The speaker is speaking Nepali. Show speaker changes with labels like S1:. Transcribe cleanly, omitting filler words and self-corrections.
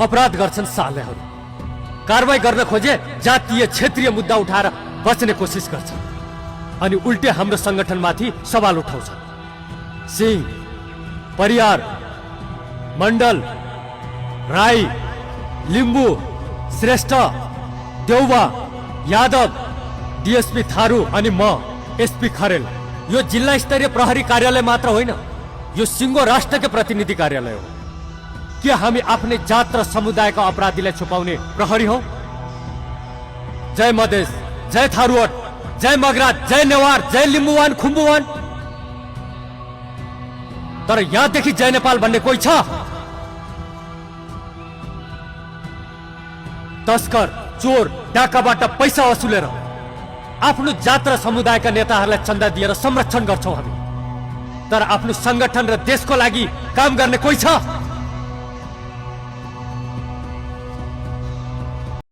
S1: अपराध गर्छन् सालेहरू। कारवाही गर्न खोजे जातीय क्षेत्रीय मुद्दा उठाएर बच्ने कोसिस गर्छन् अनि उल्टे हाम्रो संगठनमाथि सवाल उठाउँछन्। सिंह, परियार, मण्डल, राई, लिम्बू, श्रेष्ठ, देउवा, यादव, डीएसपी थारू अनि म एसपी खरेल, यो जिल्ला स्तरीय प्रहरी कार्यालय मात्र होइन, यो सिङ्गो राष्ट्रकै प्रतिनिधि कार्यालय हो। के हामी आफ्नै जात र समुदायका अपराधीलाई छुपाउने प्रहरी हौ? जय मधेस, जय थारूहट, जय मगराज, जय नेवार, जय लिम्बुवान, खुम्बुवान। तर यहाँदेखि जय नेपाल भन्ने कोही छ? तस्कर, चोर, डाकाबाट पैसा वसुलेर आफ्नो जात र समुदायका नेताहरूलाई चन्दा दिएर संरक्षण गर्छौं हामी। तर आफ्नो संगठन र देशको लागि काम गर्ने कोही छ?